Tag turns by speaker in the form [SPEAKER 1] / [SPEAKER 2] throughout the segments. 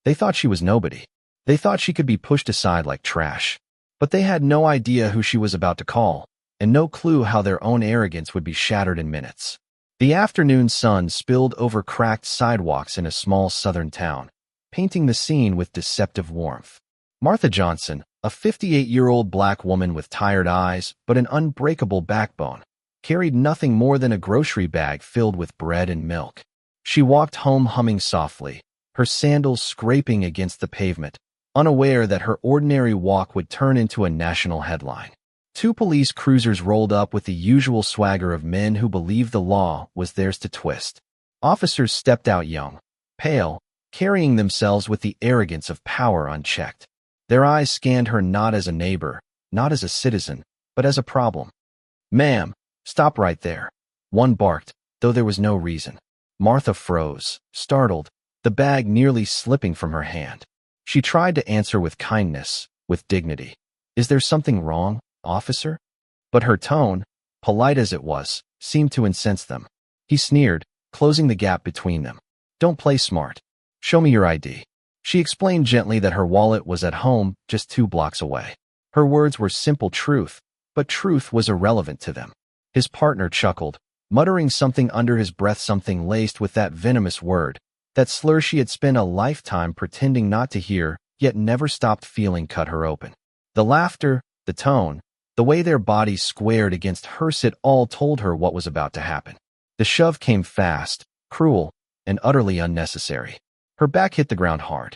[SPEAKER 1] They thought she was nobody. They thought she could be pushed aside like trash. But they had no idea who she was about to call, and no clue how their own arrogance would be shattered in minutes. The afternoon sun spilled over cracked sidewalks in a small southern town, painting the scene with deceptive warmth. Martha Johnson, a 58-year-old black woman with tired eyes but an unbreakable backbone, carried nothing more than a grocery bag filled with bread and milk. She walked home humming softly, her sandals scraping against the pavement, unaware that her ordinary walk would turn into a national headline. 2 police cruisers rolled up with the usual swagger of men who believed the law was theirs to twist. Officers stepped out young, pale, carrying themselves with the arrogance of power unchecked. Their eyes scanned her not as a neighbor, not as a citizen, but as a problem. "Ma'am, stop right there," one barked, though there was no reason. Martha froze, startled, the bag nearly slipping from her hand. She tried to answer with kindness, with dignity. "Is there something wrong, officer?" But her tone, polite as it was, seemed to incense them. He sneered, closing the gap between them. "Don't play smart. Show me your ID." She explained gently that her wallet was at home, just 2 blocks away. Her words were simple truth, but truth was irrelevant to them. His partner chuckled, muttering something under his breath, something laced with that venomous word, that slur she had spent a lifetime pretending not to hear, yet never stopped feeling cut her open. The laughter, the tone, the way their bodies squared against hers, it all told her what was about to happen. The shove came fast, cruel, and utterly unnecessary. Her back hit the ground hard.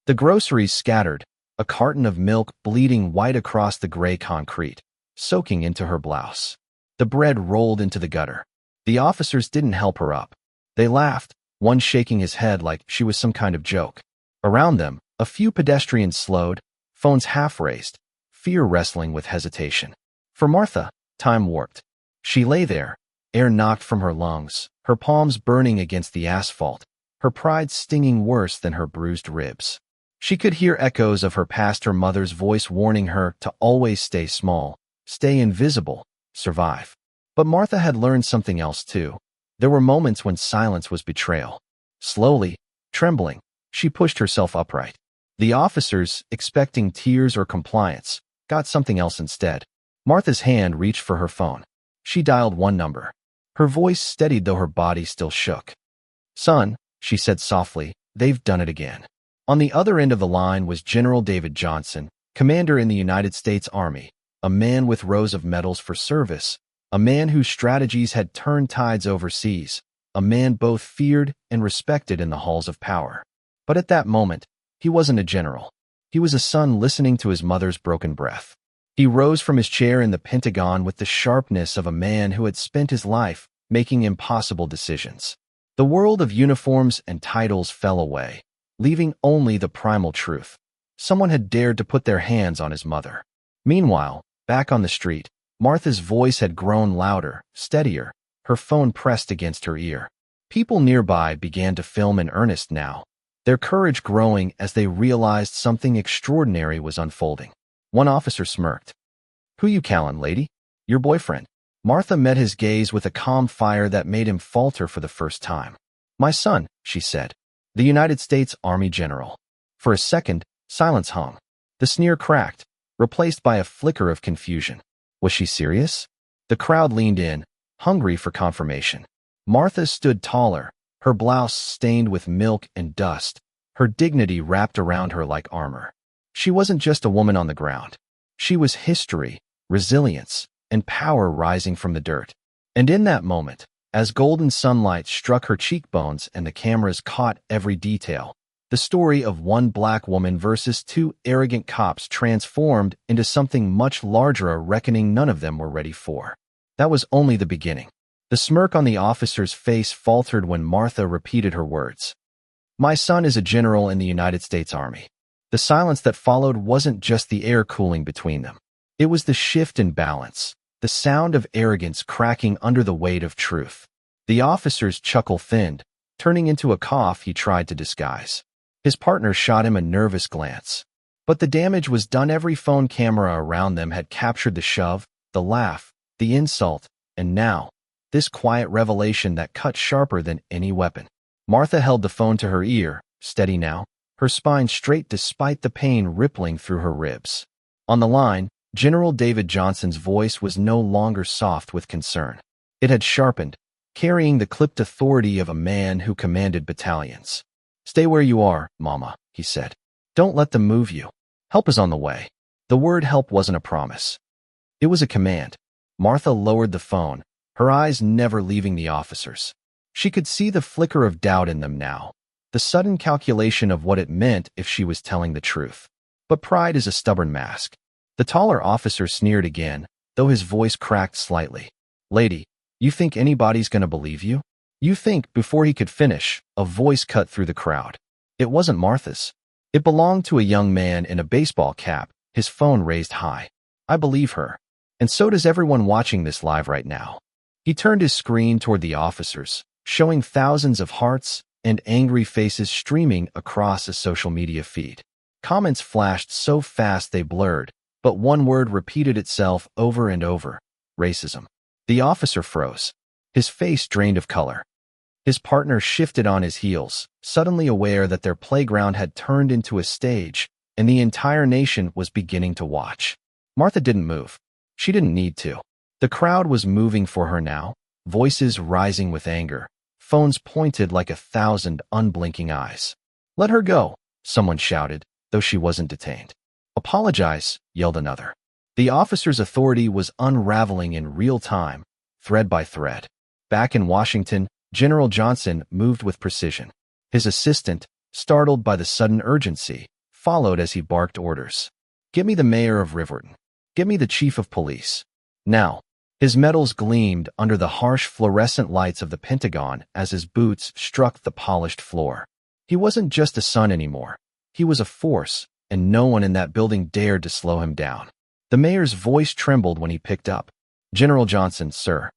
[SPEAKER 1] The groceries scattered, a carton of milk bleeding white across the gray concrete, soaking into her blouse. The bread rolled into the gutter. The officers didn't help her up. They laughed, one shaking his head like she was some kind of joke. Around them, a few pedestrians slowed, phones half raised, fear wrestling with hesitation. For Martha, time warped. She lay there, air knocked from her lungs, her palms burning against the asphalt, her pride stinging worse than her bruised ribs. She could hear echoes of her past, her mother's voice warning her to always stay small, stay invisible, survive. But Martha had learned something else too. There were moments when silence was betrayal. Slowly, trembling, she pushed herself upright. The officers, expecting tears or compliance, got something else instead. Martha's hand reached for her phone. She dialed one number. Her voice steadied though her body still shook. "Son," she said softly, "they've done it again." On the other end of the line was General David Johnson, commander in the United States Army, a man with rows of medals for service, a man whose strategies had turned tides overseas, a man both feared and respected in the halls of power. But at that moment, he wasn't a general. He was a son listening to his mother's broken breath. He rose from his chair in the Pentagon with the sharpness of a man who had spent his life making impossible decisions. The world of uniforms and titles fell away, leaving only the primal truth. Someone had dared to put their hands on his mother. Meanwhile, back on the street, Martha's voice had grown louder, steadier, her phone pressed against her ear. People nearby began to film in earnest now, their courage growing as they realized something extraordinary was unfolding. One officer smirked. "Who you callin', lady? Your boyfriend?" Martha met his gaze with a calm fire that made him falter for the first time. "My son," she said. "The United States Army General." For a second, silence hung. The sneer cracked, replaced by a flicker of confusion. Was she serious? The crowd leaned in, hungry for confirmation. Martha stood taller, her blouse stained with milk and dust, her dignity wrapped around her like armor. She wasn't just a woman on the ground. She was history, resilience, and power rising from the dirt. And in that moment, as golden sunlight struck her cheekbones and the cameras caught every detail, the story of one black woman versus 2 arrogant cops transformed into something much larger, a reckoning none of them were ready for. That was only the beginning. The smirk on the officer's face faltered when Martha repeated her words. "My son is a general in the United States Army." The silence that followed wasn't just the air cooling between them. It was the shift in balance, the sound of arrogance cracking under the weight of truth. The officer's chuckle thinned, turning into a cough he tried to disguise. His partner shot him a nervous glance. But the damage was done. Every phone camera around them had captured the shove, the laugh, the insult, and now, this quiet revelation that cut sharper than any weapon. Martha held the phone to her ear, steady now, her spine straight despite the pain rippling through her ribs. On the line, General David Johnson's voice was no longer soft with concern. It had sharpened, carrying the clipped authority of a man who commanded battalions. "Stay where you are, Mama," he said. "Don't let them move you. Help is on the way." The word help wasn't a promise. It was a command. Martha lowered the phone, her eyes never leaving the officers. She could see the flicker of doubt in them now, the sudden calculation of what it meant if she was telling the truth. But pride is a stubborn mask. The taller officer sneered again, though his voice cracked slightly. "Lady, you think anybody's gonna believe you?" "You think," before he could finish, a voice cut through the crowd. It wasn't Martha's. It belonged to a young man in a baseball cap, his phone raised high. "I believe her. And so does everyone watching this live right now." He turned his screen toward the officers, showing thousands of hearts and angry faces streaming across a social media feed. Comments flashed so fast they blurred, but one word repeated itself over and over: racism. The officer froze, his face drained of color. His partner shifted on his heels, suddenly aware that their playground had turned into a stage, and the entire nation was beginning to watch. Martha didn't move. She didn't need to. The crowd was moving for her now, voices rising with anger, phones pointed like 1,000 unblinking eyes. "Let her go," someone shouted, though she wasn't detained. "Apologize," yelled another. The officer's authority was unraveling in real time, thread by thread. Back in Washington, General Johnson moved with precision. His assistant, startled by the sudden urgency, followed as he barked orders. "Get me the mayor of Riverton. Get me the chief of police. Now." His medals gleamed under the harsh fluorescent lights of the Pentagon as his boots struck the polished floor. He wasn't just a son anymore. He was a force, and no one in that building dared to slow him down. The mayor's voice trembled when he picked up. "General Johnson, sir."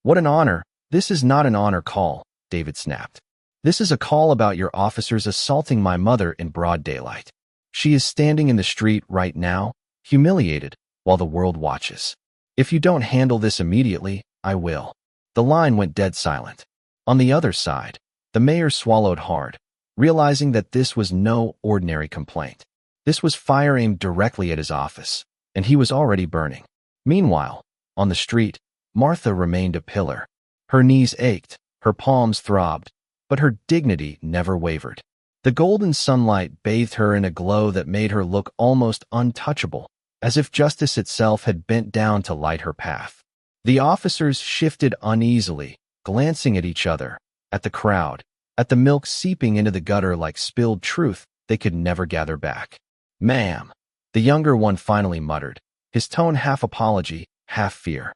[SPEAKER 1] "What an honor." "This is not an honor call," David snapped. "This is a call about your officers assaulting my mother in broad daylight. She is standing in the street right now, humiliated, while the world watches. If you don't handle this immediately, I will." The line went dead silent. On the other side, the mayor swallowed hard, realizing that this was no ordinary complaint. This was fire aimed directly at his office, and he was already burning. Meanwhile, on the street, Martha remained a pillar. Her knees ached, her palms throbbed, but her dignity never wavered. The golden sunlight bathed her in a glow that made her look almost untouchable, as if justice itself had bent down to light her path. The officers shifted uneasily, glancing at each other, at the crowd, at the milk seeping into the gutter like spilled truth they could never gather back. "Ma'am," the younger one finally muttered, his tone half apology, half fear.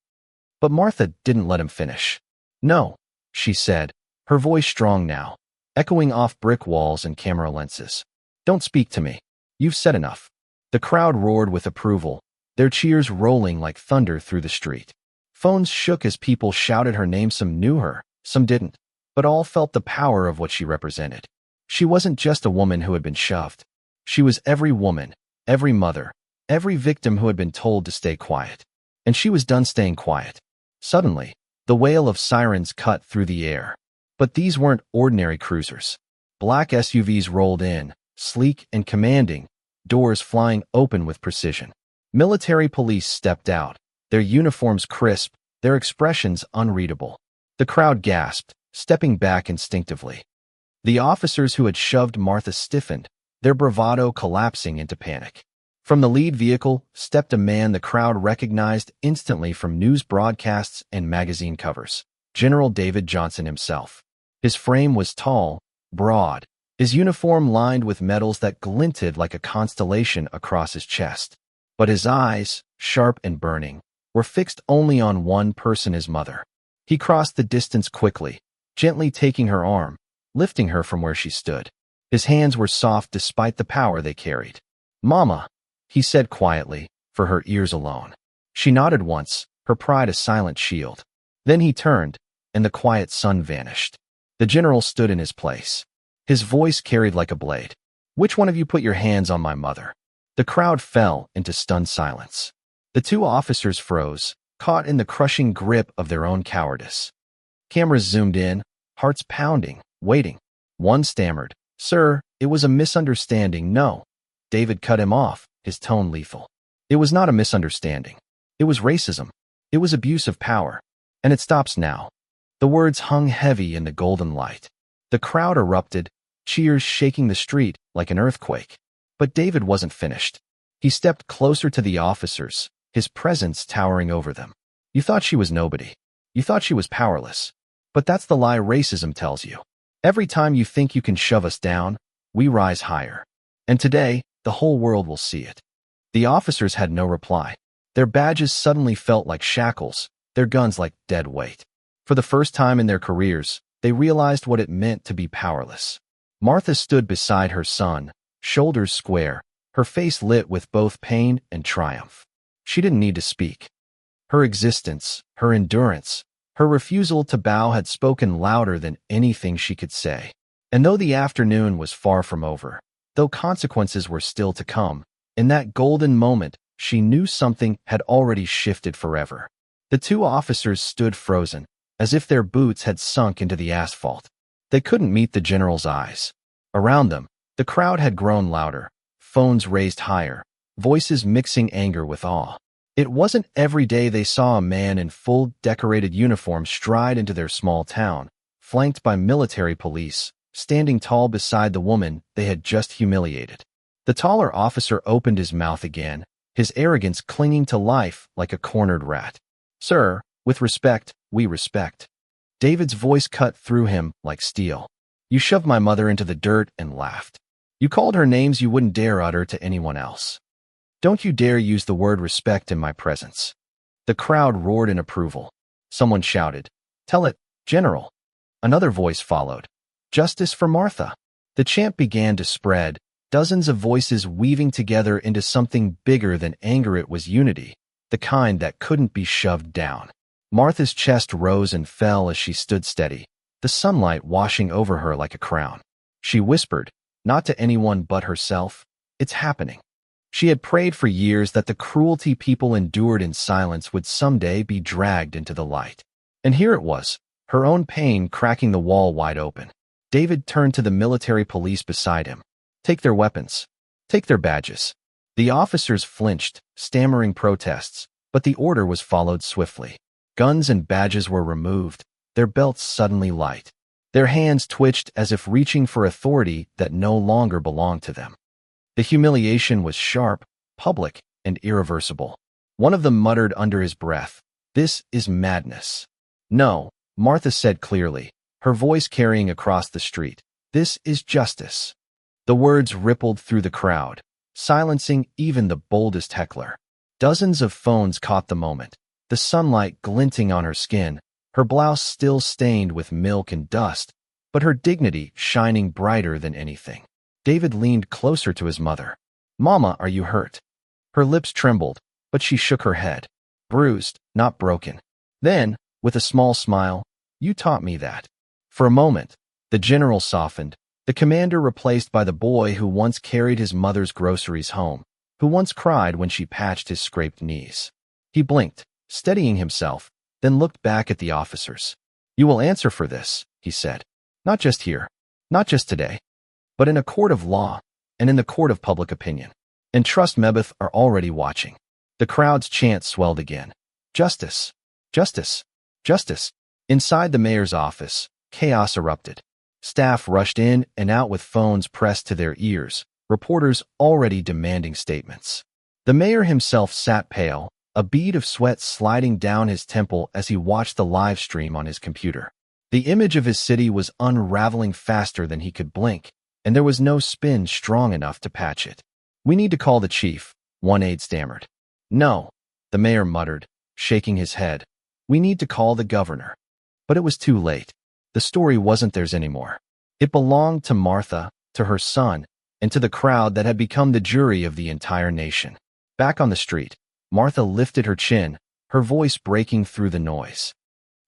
[SPEAKER 1] But Martha didn't let him finish. "No," she said, her voice strong now, echoing off brick walls and camera lenses. "Don't speak to me. You've said enough." The crowd roared with approval, their cheers rolling like thunder through the street. Phones shook as people shouted her name. Some knew her, some didn't, but all felt the power of what she represented. She wasn't just a woman who had been shoved. She was every woman, every mother, every victim who had been told to stay quiet. And she was done staying quiet. Suddenly, the wail of sirens cut through the air. But these weren't ordinary cruisers. Black SUVs rolled in, sleek and commanding, doors flying open with precision. Military police stepped out, their uniforms crisp, their expressions unreadable. The crowd gasped, stepping back instinctively. The officers who had shoved Martha stiffened, their bravado collapsing into panic. From the lead vehicle stepped a man the crowd recognized instantly from news broadcasts and magazine covers: General David Johnson himself. His frame was tall, broad, his uniform lined with medals that glinted like a constellation across his chest. But his eyes, sharp and burning, were fixed only on one person: his mother. He crossed the distance quickly, gently taking her arm, lifting her from where she stood. His hands were soft despite the power they carried. "Mama," he said quietly, for her ears alone. She nodded once, her pride a silent shield. Then he turned, and the quiet sun vanished. The general stood in his place. His voice carried like a blade. "Which one of you put your hands on my mother?" The crowd fell into stunned silence. The two officers froze, caught in the crushing grip of their own cowardice. Cameras zoomed in, hearts pounding, waiting. One stammered, "Sir, it It was a misunderstanding. No. David cut him off, his tone lethal. It was not a misunderstanding. It was racism. It was abuse of power. And it stops now. The words hung heavy in the golden light. The crowd erupted, cheers shaking the street like an earthquake. But David wasn't finished. He stepped closer to the officers, his presence towering over them. You thought she was nobody. You thought she was powerless. But that's the lie racism tells you. Every time you think you can shove us down, we rise higher. And today, the whole world will see it. The officers had no reply. Their badges suddenly felt like shackles, their guns like dead weight. For the first time in their careers, they realized what it meant to be powerless. Martha stood beside her son, shoulders square, her face lit with both pain and triumph. She didn't need to speak. Her existence, her endurance, her refusal to bow had spoken louder than anything she could say. And though the afternoon was far from over, though consequences were still to come, in that golden moment, she knew something had already shifted forever. The two officers stood frozen, as if their boots had sunk into the asphalt. They couldn't meet the general's eyes. Around them, the crowd had grown louder, phones raised higher, voices mixing anger with awe. It wasn't every day they saw a man in full decorated uniform stride into their small town, flanked by military police, standing tall beside the woman they had just humiliated. The taller officer opened his mouth again, his arrogance clinging to life like a cornered rat. Sir, with respect, we respect. David's voice cut through him like steel. You shoved my mother into the dirt and laughed. You called her names you wouldn't dare utter to anyone else. Don't you dare use the word respect in my presence. The crowd roared in approval. Someone shouted, Tell it, General. Another voice followed. Justice for Martha. The chant began to spread, dozens of voices weaving together into something bigger than anger. It was unity, the kind that couldn't be shoved down. Martha's chest rose and fell as she stood steady, the sunlight washing over her like a crown. She whispered, not to anyone but herself, It's happening. She had prayed for years that the cruelty people endured in silence would someday be dragged into the light. And here it was, her own pain cracking the wall wide open. David turned to the military police beside him. Take their weapons. Take their badges. The officers flinched, stammering protests, but the order was followed swiftly. Guns and badges were removed, their belts suddenly light. Their hands twitched as if reaching for authority that no longer belonged to them. The humiliation was sharp, public, and irreversible. One of them muttered under his breath, This is madness. No, Martha said clearly, her voice carrying across the street. This is justice. The words rippled through the crowd, silencing even the boldest heckler. Dozens of phones caught the moment, the sunlight glinting on her skin, her blouse still stained with milk and dust, but her dignity shining brighter than anything. David leaned closer to his mother. Mama, are you hurt? Her lips trembled, but she shook her head. Bruised, not broken. Then, with a small smile, You taught me that. For a moment, the general softened, the commander replaced by the boy who once carried his mother's groceries home, who once cried when she patched his scraped knees. He blinked, steadying himself, then looked back at the officers. You will answer for this, he said. Not just here, not just today, but in a court of law, and in the court of public opinion. And trust Mebeth are already watching. The crowd's chant swelled again. Justice, justice, justice. Inside the mayor's office, chaos erupted. Staff rushed in and out with phones pressed to their ears, reporters already demanding statements. The mayor himself sat pale, a bead of sweat sliding down his temple as he watched the live stream on his computer. The image of his city was unraveling faster than he could blink, and there was no spin strong enough to patch it. We need to call the chief, one aide stammered. No, the mayor muttered, shaking his head. We need to call the governor. But it was too late. The story wasn't theirs anymore. It belonged to Martha, to her son, and to the crowd that had become the jury of the entire nation. Back on the street, Martha lifted her chin, her voice breaking through the noise.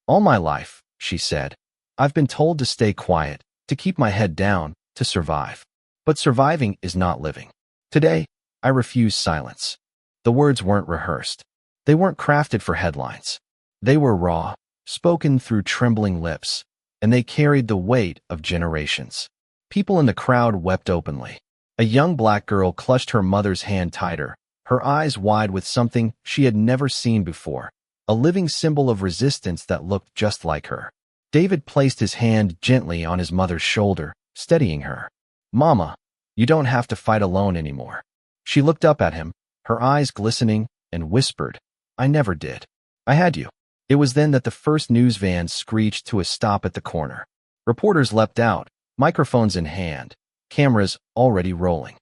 [SPEAKER 1] All my life, she said, I've been told to stay quiet, to keep my head down, to survive. But surviving is not living. Today, I refuse silence. The words weren't rehearsed. They weren't crafted for headlines. They were raw, spoken through trembling lips, and they carried the weight of generations. People in the crowd wept openly. A young black girl clutched her mother's hand tighter, her eyes wide with something she had never seen before, a living symbol of resistance that looked just like her. David placed his hand gently on his mother's shoulder, steadying her. "Mama, you don't have to fight alone anymore." She looked up at him, her eyes glistening, and whispered, "I never did. I had you." It was then that the first news van screeched to a stop at the corner. Reporters leapt out, microphones in hand, cameras already rolling.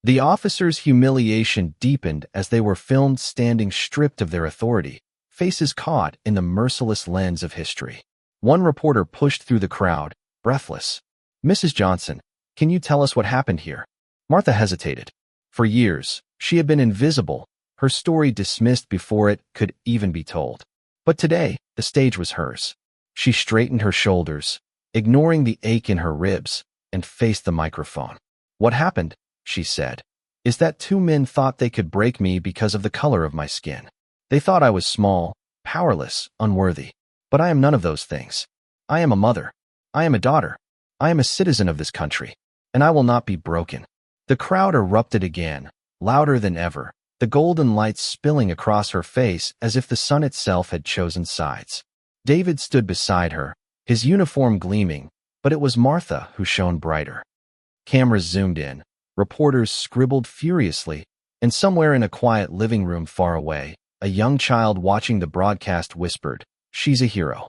[SPEAKER 1] The officers' humiliation deepened as they were filmed standing stripped of their authority, faces caught in the merciless lens of history. One reporter pushed through the crowd, breathless. "Mrs. Johnson, can you tell us what happened here?" Martha hesitated. For years, she had been invisible, her story dismissed before it could even be told. But today, the stage was hers. She straightened her shoulders, ignoring the ache in her ribs, and faced the microphone. "What happened," she said, "is that two men thought they could break me because of the color of my skin. They thought I was small, powerless, unworthy. But I am none of those things. I am a mother. I am a daughter. I am a citizen of this country, and I will not be broken." The crowd erupted again, louder than ever, the golden light spilling across her face as if the sun itself had chosen sides. David stood beside her, his uniform gleaming, but it was Martha who shone brighter. Cameras zoomed in, reporters scribbled furiously, and somewhere in a quiet living room far away, a young child watching the broadcast whispered, "She's a hero."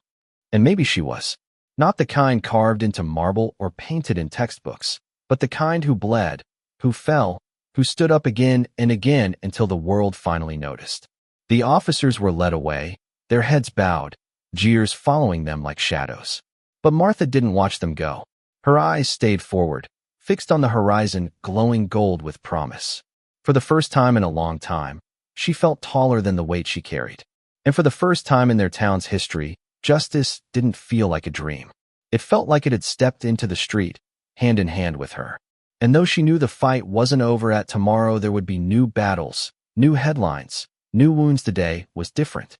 [SPEAKER 1] And maybe she was. Not the kind carved into marble or painted in textbooks, but the kind who bled, who fell, who stood up again and again until the world finally noticed. The officers were led away, their heads bowed, jeers following them like shadows. But Martha didn't watch them go. Her eyes stayed forward, fixed on the horizon, glowing gold with promise. For the first time in a long time, she felt taller than the weight she carried. And for the first time in their town's history, justice didn't feel like a dream. It felt like it had stepped into the street, hand in hand with her. And though she knew the fight wasn't over, at tomorrow there would be new battles, new headlines, new wounds. Today was different.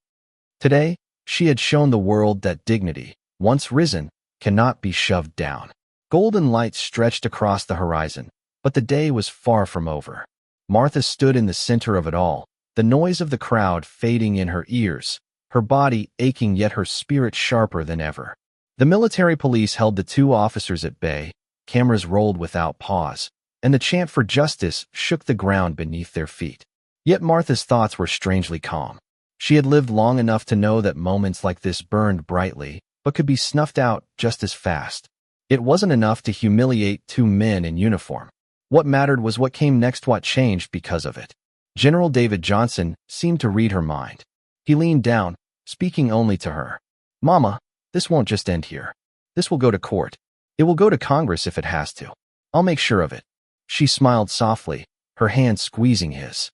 [SPEAKER 1] Today, she had shown the world that dignity, once risen, cannot be shoved down. Golden light stretched across the horizon, but the day was far from over. Martha stood in the center of it all, the noise of the crowd fading in her ears, her body aching yet her spirit sharper than ever. The military police held the two officers at bay, cameras rolled without pause, and the chant for justice shook the ground beneath their feet. Yet Martha's thoughts were strangely calm. She had lived long enough to know that moments like this burned brightly, but could be snuffed out just as fast. It wasn't enough to humiliate two men in uniform. What mattered was what came next, what changed because of it. General David Johnson seemed to read her mind. He leaned down, speaking only to her. "Mama, this won't just end here. This will go to court. It will go to Congress if it has to. I'll make sure of it." She smiled softly, her hand squeezing his.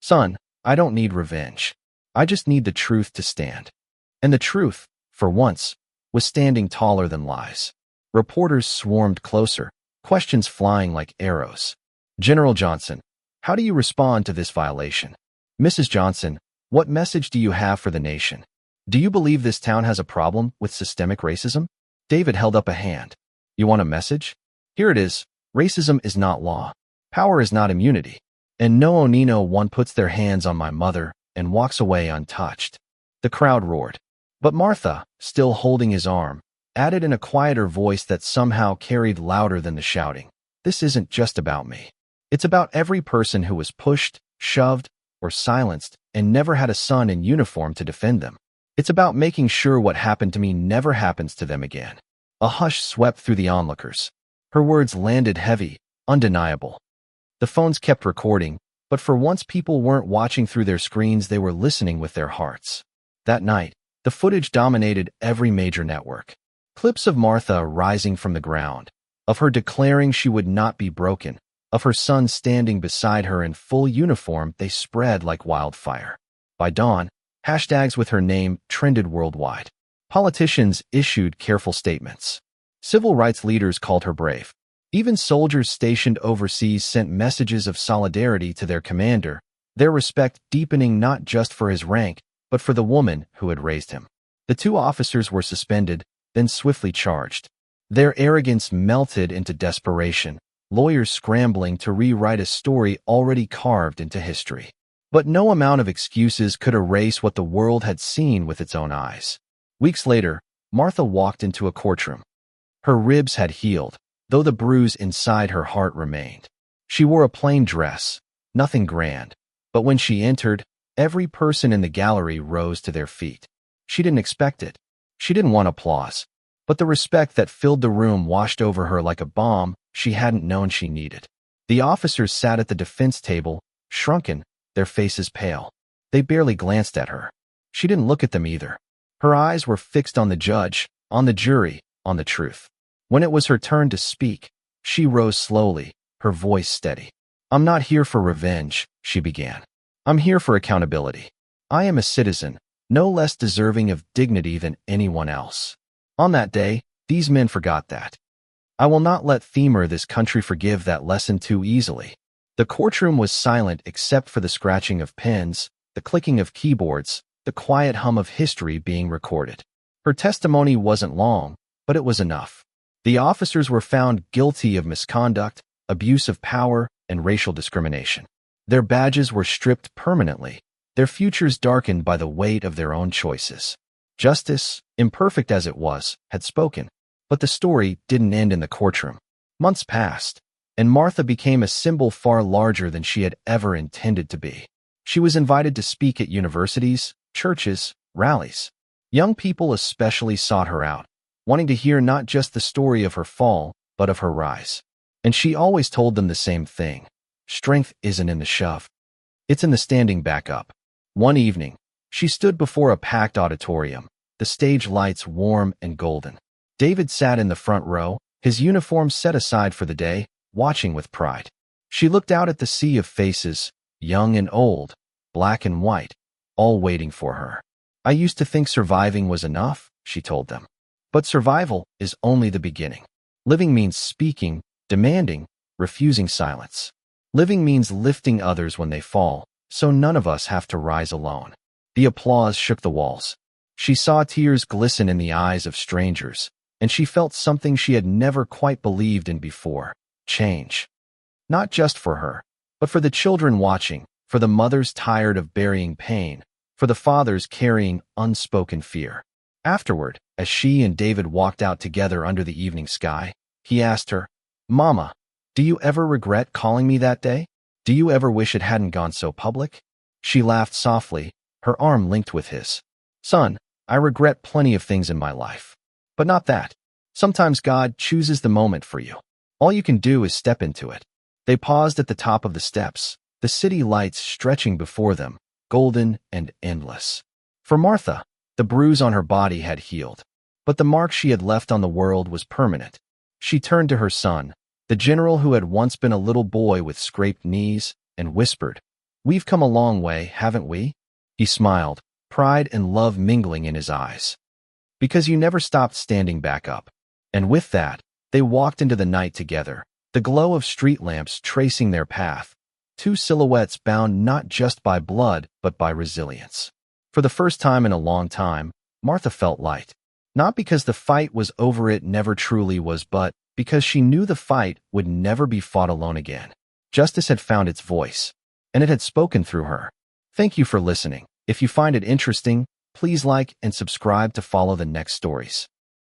[SPEAKER 1] "Son, I don't need revenge. I just need the truth to stand." And the truth, for once, was standing taller than lies. Reporters swarmed closer, questions flying like arrows. "General Johnson, how do you respond to this violation? Mrs. Johnson, what message do you have for the nation? Do you believe this town has a problem with systemic racism?" David held up a hand. "You want a message? Here it is. Racism is not law. Power is not immunity. And no one puts their hands on my mother and walks away untouched." The crowd roared. But Martha, still holding his arm, added in a quieter voice that somehow carried louder than the shouting, "This isn't just about me. It's about every person who was pushed, shoved, or silenced and never had a son in uniform to defend them. It's about making sure what happened to me never happens to them again." A hush swept through the onlookers. Her words landed heavy, undeniable. The phones kept recording, but for once people weren't watching through their screens, they were listening with their hearts. That night, the footage dominated every major network. Clips of Martha rising from the ground, of her declaring she would not be broken, of her son standing beside her in full uniform, they spread like wildfire. By dawn, hashtags with her name trended worldwide. Politicians issued careful statements. Civil rights leaders called her brave. Even soldiers stationed overseas sent messages of solidarity to their commander, their respect deepening not just for his rank, but for the woman who had raised him. The two officers were suspended, then swiftly charged. Their arrogance melted into desperation, lawyers scrambling to rewrite a story already carved into history. But no amount of excuses could erase what the world had seen with its own eyes. Weeks later, Martha walked into a courtroom. Her ribs had healed, though the bruise inside her heart remained. She wore a plain dress, nothing grand, but when she entered, every person in the gallery rose to their feet. She didn't expect it. She didn't want applause, but the respect that filled the room washed over her like a balm she hadn't known she needed. The officers sat at the defense table, shrunken, their faces pale. They barely glanced at her. She didn't look at them either. Her eyes were fixed on the judge, on the jury, on the truth. When it was her turn to speak, she rose slowly, her voice steady. "I'm not here for revenge," she began. "I'm here for accountability. I am a citizen, no less deserving of dignity than anyone else." On that day, these men forgot that. I will not let this country forgive that lesson too easily. The courtroom was silent except for the scratching of pens, the clicking of keyboards, the quiet hum of history being recorded. Her testimony wasn't long, but it was enough. The officers were found guilty of misconduct, abuse of power, and racial discrimination. Their badges were stripped permanently, their futures darkened by the weight of their own choices. Justice, imperfect as it was, had spoken. But the story didn't end in the courtroom. Months passed, and Martha became a symbol far larger than she had ever intended to be. She was invited to speak at universities, churches, rallies. Young people especially sought her out, wanting to hear not just the story of her fall, but of her rise. And she always told them the same thing. Strength isn't in the shove. It's in the standing back up. One evening, she stood before a packed auditorium, the stage lights warm and golden. David sat in the front row, his uniform set aside for the day, watching with pride. She looked out at the sea of faces, young and old, black and white, all waiting for her. "I used to think surviving was enough," she told them. "But survival is only the beginning. Living means speaking, demanding, refusing silence. Living means lifting others when they fall, so none of us have to rise alone." The applause shook the walls. She saw tears glisten in the eyes of strangers, and she felt something she had never quite believed in before: change. Not just for her, but for the children watching, for the mothers tired of burying pain, for the fathers carrying unspoken fear. Afterward, as she and David walked out together under the evening sky, he asked her, "Mama, do you ever regret calling me that day? Do you ever wish it hadn't gone so public?" She laughed softly, her arm linked with his. "Son, I regret plenty of things in my life. But not that. Sometimes God chooses the moment for you. All you can do is step into it." They paused at the top of the steps, the city lights stretching before them, golden and endless. For Martha, the bruise on her body had healed, but the mark she had left on the world was permanent. She turned to her son, the general who had once been a little boy with scraped knees, and whispered, "We've come a long way, haven't we?" He smiled, pride and love mingling in his eyes. "Because you never stopped standing back up." And with that, they walked into the night together, the glow of street lamps tracing their path, two silhouettes bound not just by blood, but by resilience. For the first time in a long time, Martha felt light. Not because the fight was over, it never truly was, but because she knew the fight would never be fought alone again. Justice had found its voice, and it had spoken through her. Thank you for listening. If you find it interesting, please like and subscribe to follow the next stories.